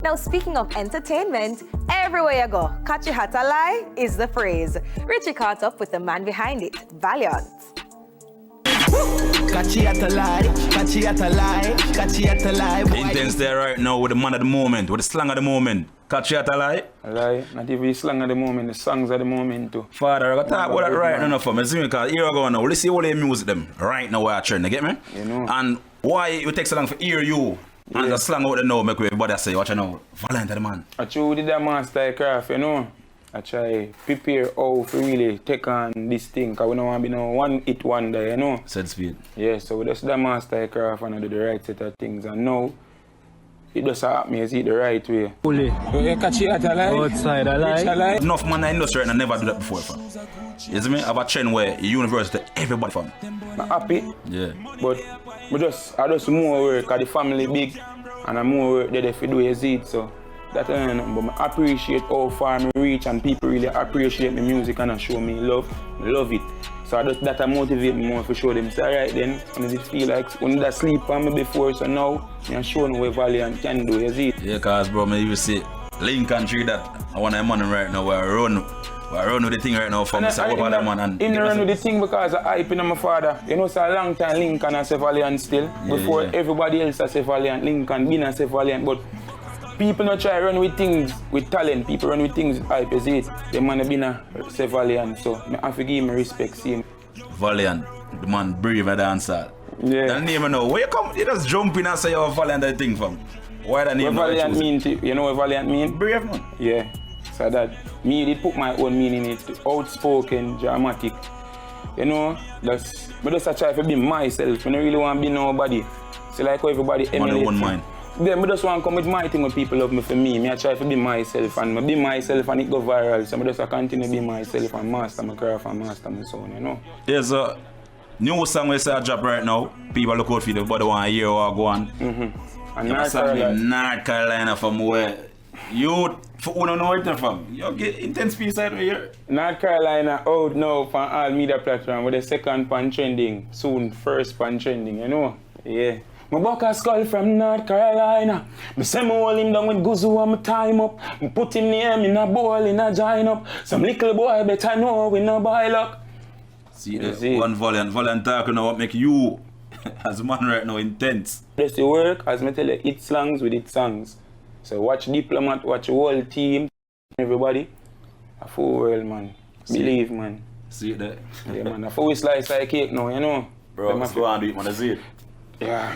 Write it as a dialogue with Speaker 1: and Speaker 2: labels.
Speaker 1: Now, speaking of entertainment, everywhere you go, catch your hat a lie is the phrase. Richie caught up with the man behind it, Valiant.
Speaker 2: Catch you at a lie, catch you at a lie, catch you at a lie.
Speaker 3: Intense there right now with the man of the moment, with the slang of the moment. Catch you at a lie?
Speaker 4: A lie, not even the slang of the moment, the songs of the moment too.
Speaker 3: Father, I got to talk about that right now for me. See me, because here I go now. Let's see all the music them right now where I trend, you get me?
Speaker 4: You know.
Speaker 3: And why it take so long for hear you? And the slang out there now, make everybody say, watch you know, Valiant the man.
Speaker 4: I truly did that master craft, you know. I try prepare how to really take on this thing, because we don't want to be no one hit wonder, you know.
Speaker 3: Said speed.
Speaker 4: Yeah, so we just do the master craft and I do the right set of things, and now it just happen me, see it the right way.
Speaker 2: Fully.
Speaker 4: You catch it at a lie?
Speaker 2: Outside a lie.
Speaker 3: Enough man in the industry right now never do that before, fam. You see me? I have a trend where university everybody fam.
Speaker 4: I'm happy,
Speaker 3: Yeah.
Speaker 4: but I just more work, because the family big, and I'm more work that if you do is it, so that but I appreciate how far I reach, and people really appreciate my music and show me love. I love it. So that motivate me more to show them. So alright then, when it feel like when they sleep on me before, so now I'm showing what Valiant can do, you see?
Speaker 3: Yeah, cause bro, me you see Lincoln Tree that I want a man right now where I run with the thing right now from say over that man and
Speaker 4: in run with the thing because I hype in my father. You know, so a long time Lincoln and say Valiant still. Before everybody else say Valiant, Lincoln been and say Valiant, but people not try run with things with talent. People run with things with hype, you see it? The man have been a say Valiant, so I have to give him respect, see him.
Speaker 3: Valiant, the man brave and dancer.
Speaker 4: Yeah.
Speaker 3: That name you know. Where you come, you just jump in and say you're Valiant that thing from. Why that name?
Speaker 4: What Valiant mean to you? You know what Valiant mean?
Speaker 3: Brave man.
Speaker 4: Yeah. So that me did put my own meaning in it. Outspoken, dramatic. You know, I just try to be myself. I don't really want to be nobody. So like how everybody emulates.
Speaker 3: One mind.
Speaker 4: Then I just want to come with my thing when people love me for me. I try to be myself and I be myself and it go viral. So I just continue to be myself and master my craft and master my sound, you know.
Speaker 3: Yeah, so new song we say I drop right now. People look out for it, everybody want to hear what go on.
Speaker 4: And
Speaker 3: North Carolina from where you don't know where it's from. You get intense piece out here.
Speaker 4: North Carolina out now from all media platforms with the second pan trending. Soon first pan trending, you know. Yeah. My buck a skull from North Carolina. Me say me hold him down with guzu and me tie him up. Me put him name in a bowl in a join up. Some little boy better know we no buy luck.
Speaker 3: See the one Valiant talking now what make you as a man right now intense.
Speaker 4: Just the work, as me tell you, it songs with it songs. So watch Diplomat, watch the whole team, everybody. A full world, man. Believe, man.
Speaker 3: See it there?
Speaker 4: Yeah, man. A full slice like cake now, you know.
Speaker 3: Bro, let's go and do it, man. That's it.
Speaker 4: Yeah.